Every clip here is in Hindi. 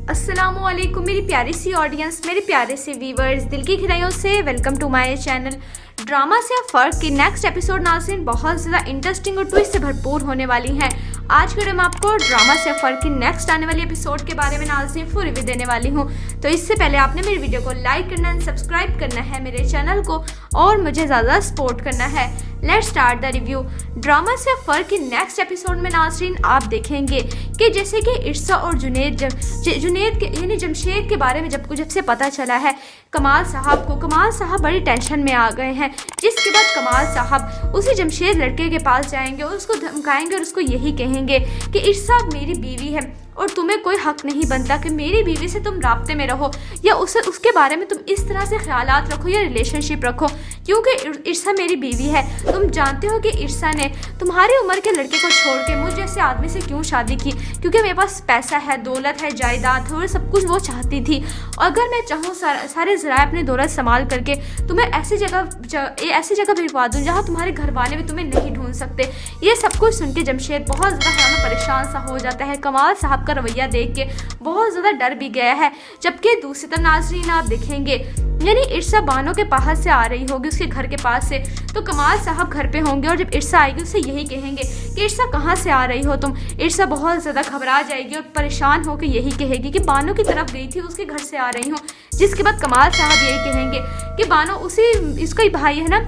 अस्सलामुअलैकुम मेरी प्यारी सी ऑडियंस, मेरे प्यारे से व्यूवर्स, दिल की गहराइयों से welcome to my channel. Drama से फ़र्क की नेक्स्ट एपिसोड नाज़रीन बहुत ज़्यादा इंटरेस्टिंग और ट्विस्ट से भरपूर होने वाली हैं। आज के वीडियो में आपको ड्रामा से फ़र्क की नेक्स्ट आने वाली एपिसोड के बारे में नाज़रीन फुल रिव्यू देने वाली हूँ। तो इससे पहले आपने मेरी वीडियो को लाइक करना है, सब्सक्राइब करना है मेरे चैनल को और मुझे ज़्यादा सपोर्ट करना है। Let's start the review. Drama से फ़र्क की नेक्स्ट एपिसोड में नाज़रीन आप देखेंगे कि जैसे कि इर्सा और जुनेद के यानी जमशेद के बारे में जब से पता चला है कमाल साहब बड़ी टेंशन में आ गए हैं। जिसके बाद कमाल साहब उसी जमशेद लड़के के पास जाएंगे और उसको धमकाएंगे और उसको यही कहेंगे कि इर्सा मेरी बीवी है और तुम्हें कोई हक नहीं बनता कि मेरी बीवी से तुम राब्ते में रहो या उसके बारे में तुम इस तरह से ख्यालात रखो या रिलेशनशिप रखो, क्योंकि इर्सा मेरी बीवी है। तुम जानते हो कि इर्सा ने तुम्हारी उम्र के लड़के को छोड़ के मुझ जैसे आदमी से क्यों शादी की, क्योंकि मेरे पास पैसा है, दौलत है, जायदाद है और सब कुछ वो चाहती थी। अगर मैं चाहूँ सारे ज़राए अपनी दौलत संभाल करके तुम्हें ऐसी जगह भिजवा दूँ जहाँ तुम्हारे घर वाले भी तुम्हें नहीं ढूंढ सकते। ये सब कुछ सुन के जमशेद बहुत ज़्यादा परेशान सा हो जाता है। कमाल साहब का रवैया देख के बहुत ज़्यादा डर भी गया है। जबकि दूसरी तरफ नाज़रीन आप देखेंगे यानी इर्सा बानो के पास से आ रही होगी उसके घर के पास से, तो कमाल साहब घर पे होंगे और जब इर्सा आएगी उससे यही कहेंगे कि इर्सा कहाँ से आ रही हो तुम। इर्सा बहुत ज़्यादा घबरा जाएगी और परेशान होकर यही कहेगी कि बानो की तरफ गई थी, उसके घर से आ रही हूँ। जिसके बाद कमाल साहब यही कहेंगे कि बानो इसका ही भाई है ना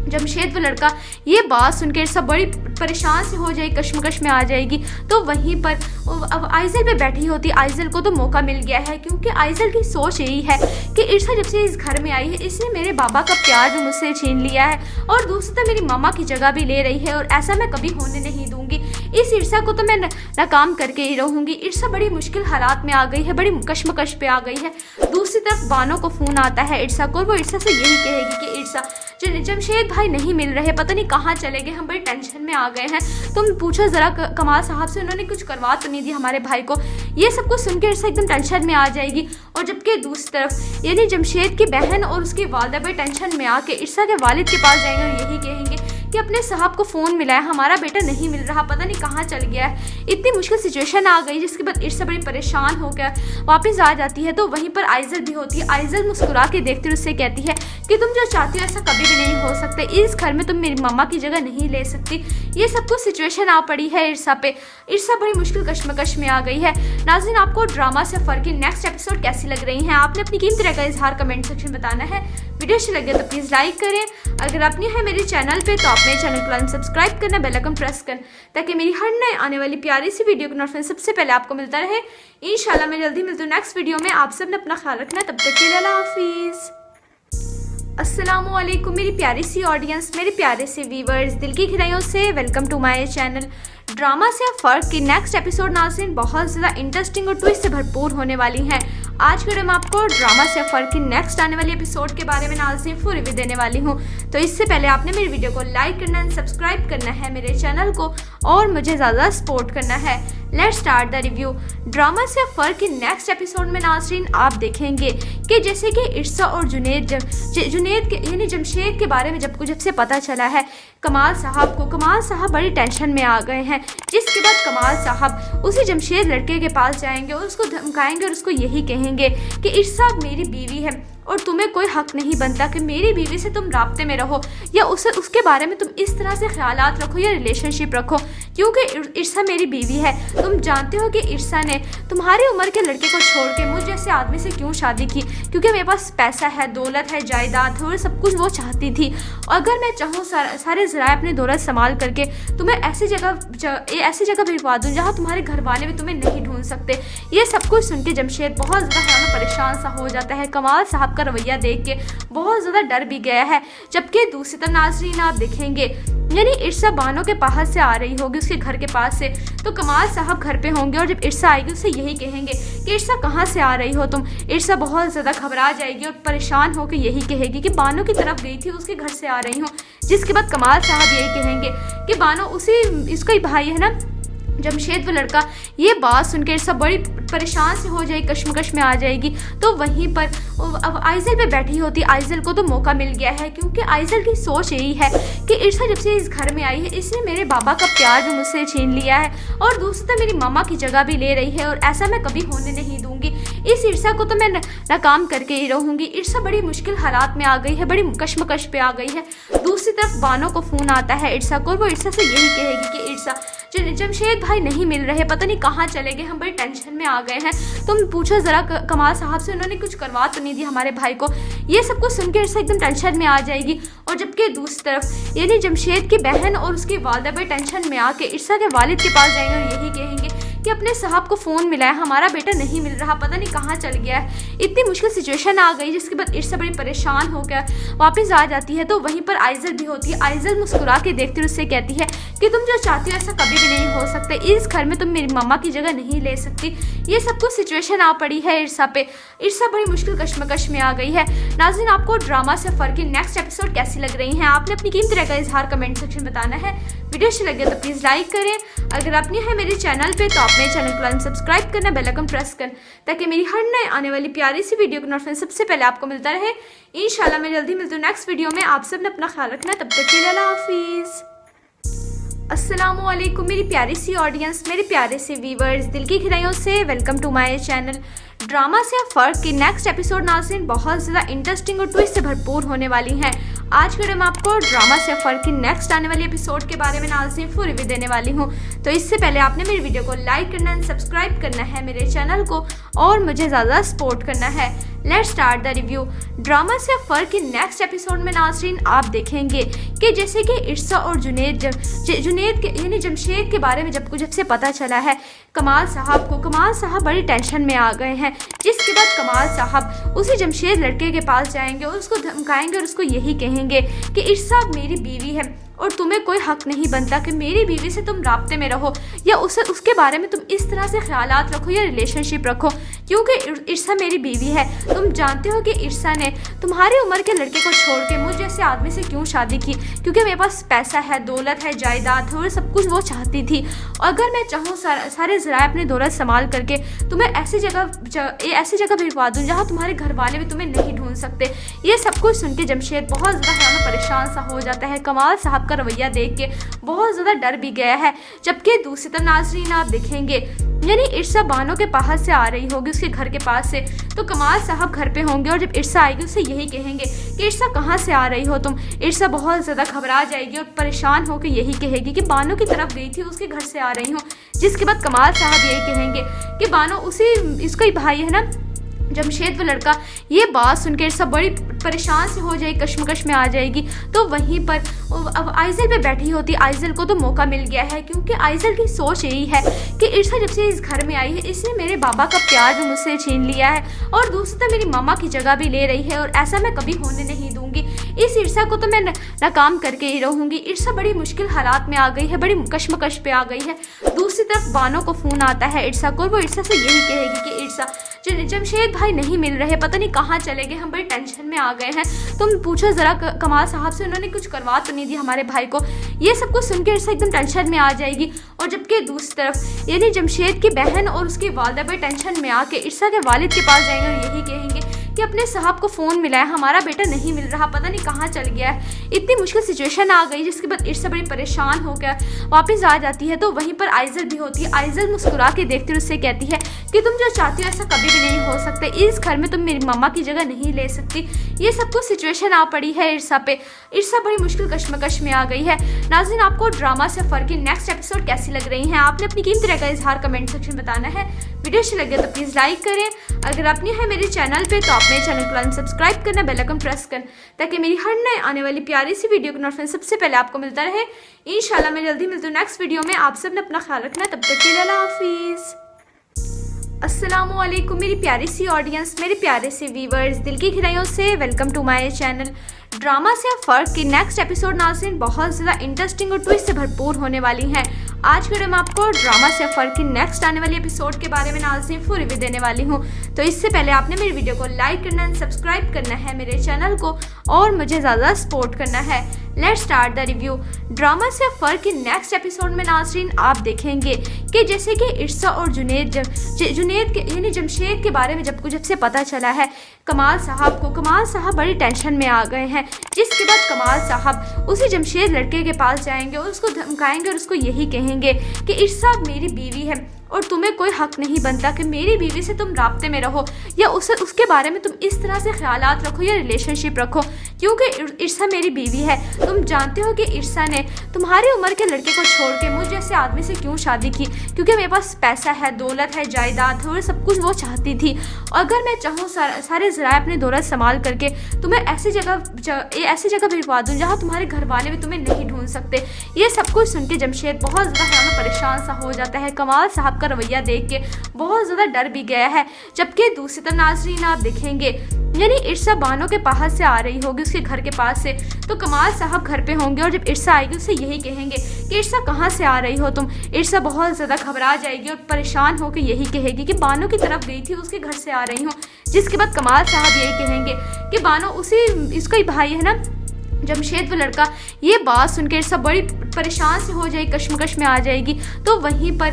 जमशेद वो लड़का। ये बात सुनकर इर्सा बड़ी परेशान से हो जाएगी, कश्मकश में आ जाएगी। तो वहीं पर अब आइजल पे बैठी होती। आइजल को तो मौका मिल गया है, क्योंकि आइजल की सोच यही है कि इर्सा जब से इस घर में आई है इसने मेरे बाबा का प्यार भी मुझसे छीन लिया है और दूसरी तरफ मेरी मामा की जगह भी ले रही है और ऐसा मैं कभी होने नहीं दूंगी। इस इर्सा को तो मैं नाकाम करके ही रहूंगी। इर्सा बड़ी मुश्किल हालात में आ गई है, बड़ी कश्मकश पे आ गई है। दूसरी तरफ बानो को फ़ोन आता है इर्सा को और वो इर्सा से यही कहेगी कि इर्सा जमशेद भाई नहीं मिल रहे, पता नहीं कहाँ चले गए, हम बड़ी टेंशन में आ गए हैं, तुम पूछो ज़रा कमाल साहब से, उन्होंने कुछ करवा तो नहीं दी हमारे भाई को। ये सब कुछ सुनकर इर्सा एकदम टेंशन में आ जाएगी। और जबकि दूसरी तरफ यानी जमशेद की बहन और उसकी वालिदा बड़ी टेंशन में आके इर्सा के वालिद के पास जाएंगे और यही कहेंगे कि अपने साहब को फ़ोन मिला है, हमारा बेटा नहीं मिल रहा, पता नहीं कहाँ चल गया है। इतनी मुश्किल सिचुएशन आ गई जिसके बाद इर्सा बड़ी परेशान होकर वापस आ जाती है। तो वहीं पर आइजल भी होती है। आइजल मुस्कुरा के देखती हुए उससे कहती है कि तुम जो चाहती हो ऐसा कभी भी नहीं हो सकता, इस घर में तुम मेरी मम्मा की जगह नहीं ले सकती। ये सब कुछ सिचुएशन आ पड़ी है इर्सा पे। इर्सा बड़ी मुश्किल कश्मकश में आ गई है। नाज़रीन आपको ड्रामा से फ़र्क की नेक्स्ट एपिसोड कैसी लग रही हैं, आपने अपनी कीमती राय का इजहार कमेंट सेक्शन में बताना है। वीडियो अच्छी लगे तो प्लीज़ लाइक करें। अगर आप नए हैं मेरे चैनल पे तो आप मेरे चैनल को सब्सक्राइब करना, बेल आइकन प्रेस करना, ताकि मेरी हर नए आने वाली प्यारी सी वीडियो का नोटिफिकेशन सबसे पहले आपको मिलता रहे। इंशाल्लाह मैं जल्दी मिलती हूँ नेक्स्ट वीडियो में। आप सब ने अपना ख्याल रखना है, तब तक के लिए अल्लाह हाफिज़। अस्सलामुअलैकुम मेरी प्यारी सी ऑडियंस, मेरे प्यारे से व्यूवर्स, दिल की गहराइयों से welcome to my channel. Drama से फ़र्क की नेक्स्ट एपिसोड नाज़रीन बहुत ज़्यादा इंटरेस्टिंग और ट्विस्ट से भरपूर होने वाली हैं। आज के वीडियो में आपको ड्रामा से फ़र्क की नेक्स्ट आने वाली एपिसोड के बारे में नाज़रीन फुल रिव्यू देने वाली हूँ। तो इससे पहले आपने मेरी वीडियो को लाइक करना है, सब्सक्राइब करना है मेरे चैनल को और मुझे ज़्यादा सपोर्ट करना है। Let's start the review. Drama से फ़र्क की नेक्स्ट एपिसोड में नाज़रीन आप देखेंगे कि जैसे कि इर्सा और जुनेद यानी जमशेद के बारे में जब से पता चला है कमाल साहब बड़ी टेंशन में आ गए हैं। जिसके बाद कमाल साहब उसी जमशेद लड़के के पास जाएंगे और उसको धमकाएंगे और उसको यही कहेंगे कि इर्सा मेरी बीवी है और तुम्हें कोई हक नहीं बनता कि मेरी बीवी से तुम राब्ते में रहो या उसके बारे में तुम इस तरह से ख्यालात रखो या रिलेशनशिप रखो, क्योंकि इर्सा मेरी बीवी है। तुम जानते हो कि इर्सा ने तुम्हारी उम्र के लड़के को छोड़ के मुझ जैसे आदमी से क्यों शादी की, क्योंकि मेरे पास पैसा है, दौलत है, जायदाद है और सब कुछ वो चाहती थी। अगर मैं चाहूँ सारे ज़राए अपनी दौलत संभाल करके तुम्हें ऐसी जगह भिजवा दूँ जहाँ तुम्हारे घर वाले भी तुम्हें नहीं ढूंढ सकते। ये सब कुछ सुन के जमशेद बहुत ज़्यादा परेशान सा हो जाता है। कमाल साहब का रवैया देख के बहुत ज़्यादा डर भी गया है। जबकि दूसरी तरफ नाज़रीन आप देखेंगे यानी इर्सा बानो के पास से आ रही होगी उसके घर के पास से, तो कमाल साहब घर पे होंगे और जब इर्सा आएगी उससे यही कहेंगे कि इर्सा कहाँ से आ रही हो तुम। इर्सा बहुत ज़्यादा घबरा जाएगी और परेशान होकर यही कहेगी कि बानो की तरफ गई थी, उसके घर से आ रही हूँ। जिसके बाद कमाल साहब यही कहेंगे कि बानो इसका ही भाई है ना जमशेद वो लड़का ये बात सुनकर इर्सा बड़ी परेशान से हो जाएगी, कश्मकश में आ जाएगी। तो वहीं पर अब आइज़ल पे बैठी होती। आइज़ल को तो मौका मिल गया है, क्योंकि आइज़ल की सोच यही है कि इर्सा जब से इस घर में आई है इसने मेरे बाबा का प्यार भी मुझसे छीन लिया है और दूसरी तो मेरी मामा की जगह भी ले रही है, और ऐसा मैं कभी होने नहीं दूंगी। इस इर्सा को तो मैं नाकाम करके ही रहूंगी। इर्सा बड़ी मुश्किल हालात में आ गई है, बड़ी कश्मकश पे आ गई है। दूसरी तरफ बानो को फ़ोन आता है इर्सा को, और वो इर्सा से यही कहेगी कि इर्सा जमशेद भाई नहीं मिल रहे, पता नहीं कहाँ चले गए, हम बड़ी टेंशन में आ गए हैं, तुम पूछो ज़रा कमाल साहब से, उन्होंने कुछ करवा तो नहीं दी हमारे भाई को। ये सब कुछ सुन के इर्सा एकदम टेंशन में आ जाएगी। और जबकि दूसरी तरफ यानी जमशेद की बहन और उसकी वालिदा बड़ी टेंशन में आके इर्सा के वालिद के पास जाएंगे और यही कहेंगे कि अपने साहब को फ़ोन मिला है, हमारा बेटा नहीं मिल रहा, पता नहीं कहाँ चल गया है। इतनी मुश्किल सिचुएशन आ गई जिसके बाद इर्सा बड़ी परेशान होकर वापस आ जाती है। तो वहीं पर आइज़ल भी होती है। आइज़ल मुस्कुरा के देखती है, उससे कहती है कि तुम जो चाहती हो ऐसा कभी भी नहीं हो सकता, इस घर में तुम मेरी मम्मा की जगह नहीं ले सकती। ये सब कुछ सिचुएशन आ पड़ी है इर्सा पे। इर्सा बड़ी मुश्किल कश्मकश में आ गई है। नाज़रीन, आपको ड्रामा सफ़र की नेक्स्ट एपिसोड कैसी लग रही हैं? आपने अपनी कीमती राय का इजहार कमेंट सेक्शन में बताना है। वीडियो अच्छी लगे तो प्लीज़ लाइक करें। अगर आप न्यू है मेरे चैनल पे तो आप मेरे चैनल को सब्सक्राइब करना, बेल आइकन प्रेस करना, ताकि मेरी हर नए आने वाली प्यारी सी वीडियो का नोटिफिकेशन सबसे पहले आपको मिलता रहे। इंशाल्लाह मैं जल्दी मिलती हूँ नेक्स्ट वीडियो में। आप सब ने अपना ख्याल रखना, तब तक के लिए अल्लाह हाफिज़। अस्सलामुअलैकुम मेरी प्यारी सी ऑडियंस, मेरे प्यारे से व्यूवर्स, दिल की गहराइयों से welcome to my channel. Drama से फ़र्क की नेक्स्ट एपिसोड नाज़रीन बहुत ज़्यादा इंटरेस्टिंग और ट्विस्ट से भरपूर होने वाली हैं। आज के मैं आपको ड्रामा से फ़र्क की नेक्स्ट आने वाली एपिसोड के बारे में नाज़रीन फुल रिव्यू देने वाली हूँ। तो इससे पहले आपने मेरी वीडियो को लाइक करना है, सब्सक्राइब करना है मेरे चैनल को, और मुझे ज़्यादा सपोर्ट करना है। Let's start the review. Drama से फ़र्क की नेक्स्ट एपिसोड में नाज़रीन आप देखेंगे कि जैसे कि इर्सा और जुनेद के यानी जमशेद के बारे में जब से पता चला है कमाल साहब बड़ी टेंशन में आ गए हैं। जिसके बाद कमाल साहब उसी जमशेद लड़के के पास जाएंगे और उसको धमकाएंगे और उसको यही कहेंगे कि इर्सा मेरी बीवी है और तुम्हें कोई हक नहीं बनता कि मेरी बीवी से तुम राब्ते में रहो या उसके बारे में तुम इस तरह से ख्यालात रखो या रिलेशनशिप रखो, क्योंकि इर्सा मेरी बीवी है। तुम जानते हो कि इर्सा ने तुम्हारी उम्र के लड़के को छोड़ के मुझ जैसे आदमी से क्यों शादी की? क्योंकि मेरे पास पैसा है, दौलत है, जायदाद है और सब कुछ वो चाहती थी। अगर मैं चाहूँ सारे ज़राए अपनी दौलत संभाल करके तुम्हें ऐसी जगह भिजवा दूँ जहाँ तुम्हारे घर वाले भी तुम्हें नहीं ढूंढ सकते। ये सब कुछ सुन के जमशेद बहुत ज़्यादा परेशान सा हो जाता है। कमाल साहब का रवैया देख के बहुत ज़्यादा डर भी गया है। जबकि दूसरी तरफ नाज़रीन आप देखेंगे यानी इर्सा बानो के पास से आ रही होगी, उसके घर के पास से, तो कमाल साहब घर पे होंगे और जब इर्सा आएगी उससे यही कहेंगे कि इर्सा कहाँ से आ रही हो तुम। इर्सा बहुत ज़्यादा घबरा जाएगी और परेशान होकर यही कहेगी कि बानो की तरफ गई थी, उसके घर से आ रही हूँ। जिसके बाद कमाल साहब यही कहेंगे कि बानो इसका ही भाई है ना जमशेद वो लड़का। ये बात सुनकर इर्सा बड़ी परेशान से हो जाएगी, कश्मकश में आ जाएगी। तो वहीं पर अब आइज़ल पे बैठी होती। आइज़ल को तो मौका मिल गया है, क्योंकि आइज़ल की सोच यही है कि इर्सा जब से इस घर में आई है इसने मेरे बाबा का प्यार भी मुझसे छीन लिया है और दूसरी तो मेरी मामा की जगह भी ले रही है, और ऐसा मैं कभी होने नहीं दूंगी। इस इर्सा को तो मैं नाकाम करके ही रहूंगी। इर्सा बड़ी मुश्किल हालात में आ गई है, बड़ी कश्मकश पे आ गई है। दूसरी तरफ बानो को फ़ोन आता है इर्सा को, और वो इर्सा से यही कहेगी कि इर्सा जमशेद भाई नहीं मिल रहे, पता नहीं कहाँ चले गए, हम बड़ी टेंशन में आ गए हैं, तुम पूछो ज़रा कमाल साहब से, उन्होंने कुछ करवा तो नहीं दी हमारे भाई को। ये सब कुछ सुन के इर्सा एकदम टेंशन में आ जाएगी। और जबकि दूसरी तरफ यानी जमशेद की बहन और उसकी वालिदा बड़ी टेंशन में आके इर्सा के वालिद के पास जाएंगे और यही कहेंगे कि अपने साहब को फ़ोन मिला है, हमारा बेटा नहीं मिल रहा, पता नहीं कहाँ चल गया है। इतनी मुश्किल सिचुएशन आ गई जिसके बाद इर्सा बड़ी परेशान होकर वापस आ जाती है। तो वहीं पर आइज़ल भी होती है। आइज़ल मुस्कुरा के देखती है, उससे कहती है कि तुम जो चाहती हो ऐसा कभी भी नहीं हो सकता, इस घर में तुम मेरी मम्मा की जगह नहीं ले सकती। ये सब कुछ सिचुएशन आ पड़ी है इर्सा पे। इर्सा बड़ी मुश्किल कश्मकश में आ गई है। नाज़रीन, आपको ड्रामा से फ़र्क की नेक्स्ट एपिसोड कैसी लग रही हैं? आपने अपनी कीमती राय का इजहार कमेंट सेक्शन में बताना है। वीडियो अच्छी लगे तो प्लीज़ लाइक करें। अगर आप न्यू है मेरे चैनल पे तो आप मेरे चैनल को सब्सक्राइब करना, बेल आइकन प्रेस करना, ताकि मेरी हर नए आने वाली प्यारी सी वीडियो का नोटिफिकेशन सबसे पहले आपको मिलता रहे। इंशाल्लाह मैं जल्दी मिलती हूँ नेक्स्ट वीडियो में। आप सब ने अपना ख्याल रखना, तब तक के लिए अल्लाह हाफिज़। अस्सलामुअलैकुम मेरी प्यारी सी ऑडियंस, मेरे प्यारे से व्यूवर्स, दिल की गहराइयों से welcome to my channel. Drama से फ़र्क की नेक्स्ट एपिसोड नाज़रीन बहुत ज़्यादा इंटरेस्टिंग और ट्विस्ट से भरपूर होने वाली हैं। आज के मैं आपको ड्रामा से फ़र्क की नेक्स्ट आने वाली एपिसोड के बारे में नाज़रीन फुल रिव्यू देने वाली हूँ। तो इससे पहले आपने मेरी वीडियो को लाइक करना, सब्सक्राइब करना है मेरे चैनल को, और मुझे ज़्यादा सपोर्ट करना है। Let's start the review. Drama से फर्क के नेक्स्ट एपिसोड में नाज़रीन आप देखेंगे कि जैसे कि इर्सा और जुनेद के यानी जमशेद के बारे में जब से पता चला है कमाल साहब बड़ी टेंशन में आ गए हैं। जिसके बाद कमाल साहब उसी जमशेद लड़के के पास जाएंगे और उसको धमकाएंगे और उसको यही कहेंगे कि इर्सा मेरी बीवी है और तुम्हें कोई हक नहीं बनता कि मेरी बीवी से तुम राब्ते में रहो या उसके बारे में तुम इस तरह से ख्यालात रखो या रिलेशनशिप रखो, क्योंकि इर्सा मेरी बीवी है। तुम जानते हो कि इर्सा ने तुम्हारी उम्र के लड़के को छोड़ के मुझ जैसे आदमी से क्यों शादी की, क्योंकि मेरे पास पैसा है, दौलत है, जायदाद है और सब कुछ वो चाहती थी। अगर मैं चाहूँ सारे ज़राए अपनी दौलत संभाल करके तुम्हें ऐसी जगह भिजवा दूँ जहाँ तुम्हारे घर वाले भी तुम्हें नहीं ढूंढ सकते। ये सब कुछ सुन के जमशेद बहुत ज़्यादा परेशान सा हो जाता है। कमाल साहब का रवैया देख के बहुत ज़्यादा डर भी गया है। जबकि दूसरी तरफ नाज़रीन आप देखेंगे यानी इर्सा बानो के पास से आ रही होगी उसके घर के पास से, तो कमाल साहब घर पे होंगे और जब इर्सा आएगी उससे यही कहेंगे कि इर्सा कहाँ से आ रही हो तुम। इर्सा बहुत ज़्यादा घबरा जाएगी और परेशान होकर यही कहेगी कि बानो की तरफ गई थी, उसके घर से आ रही हूँ। जिसके बाद कमाल साहब यही कहेंगे कि बानो इसका ही भाई है ना जमशेद वो लड़का। ये बात सुनकर इर्सा बड़ी परेशान से हो जाएगी, कश्मकश में आ जाएगी। तो वहीं पर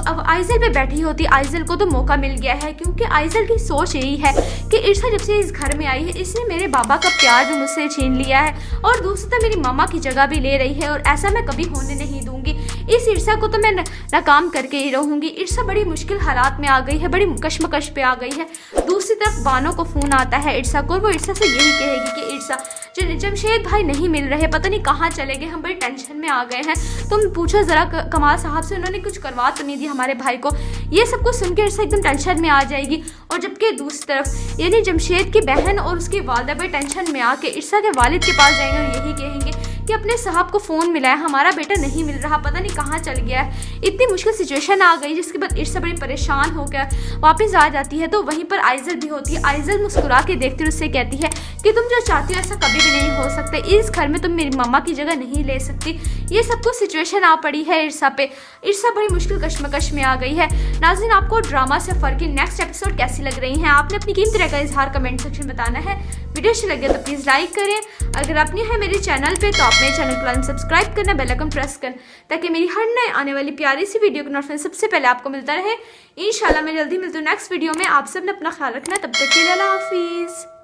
अब आइजल पे बैठी होती। आइजल को तो मौका मिल गया है क्योंकि आइजल की सोच यही है कि इर्सा जब से इस घर में आई है इसने मेरे बाबा का प्यार भी मुझसे छीन लिया है और दूसरी तरफ मेरी मामा की जगह भी ले रही है और ऐसा मैं कभी होने नहीं दूंगी। इस इर्सा को तो मैं नाकाम करके ही रहूंगी। इर्सा बड़ी मुश्किल हालात में आ गई है, बड़ी कश्मकश पे आ गई है। दूसरी तरफ बानो को फ़ोन आता है इर्सा को, वो इर्सा से यही कहेगी कि इर्सा जमशेद भाई नहीं मिल रहे, पता नहीं कहाँ चले गए, हम बड़ी टेंशन में आ गए हैं, तुम पूछो ज़रा कमाल साहब से, उन्होंने कुछ करवा तो नहीं दी हमारे भाई को। ये सब कुछ सुनकर इर्सा एकदम टेंशन में आ जाएगी। और जबकि दूसरी तरफ यानी जमशेद की बहन और उसकी वालदा बड़ी टेंशन में आके इर्सा के वालिद के पास जाएंगे और यही कहेंगे कि अपने साहब को फ़ोन मिला है, हमारा बेटा नहीं मिल रहा, पता नहीं कहाँ चल गया है। इतनी मुश्किल सिचुएशन आ गई जिसके बाद इर्सा बड़ी परेशान होकर वापस आ जाती है। तो वहीं पर आइजल भी होती है। आइजल मुस्कुरा के देखती हुए उससे कहती है कि तुम जो चाहती हो ऐसा कभी भी नहीं हो सकता, इस घर में तुम मेरी मम्मा की जगह नहीं ले सकती। ये सब कुछ सिचुएशन आ पड़ी है इर्सा पे। इर्सा बड़ी मुश्किल कश्मकश में आ गई है। नाज़रीन आपको ड्रामा से फर्क की नेक्स्ट एपिसोड कैसी लग रही हैं, आपने अपनी कीमती राय का इजहार कमेंट सेक्शन में बताना है। वीडियो अच्छी लगे तो प्लीज़ लाइक करें। अगर आप नहीं है मेरे चैनल पे तो आप मेरे चैनल को सब्सक्राइब करना, बेल आइकन प्रेस करना ताकि मेरी हर नए आने वाली प्यारी सी वीडियो का नोटिफिकेशन सबसे पहले आपको मिलता रहे। इंशाल्लाह मैं जल्दी मिलती हूँ नेक्स्ट वीडियो में। आप सब ने अपना ख्याल रखना, तब तक के लिए अल्लाह हाफिज़।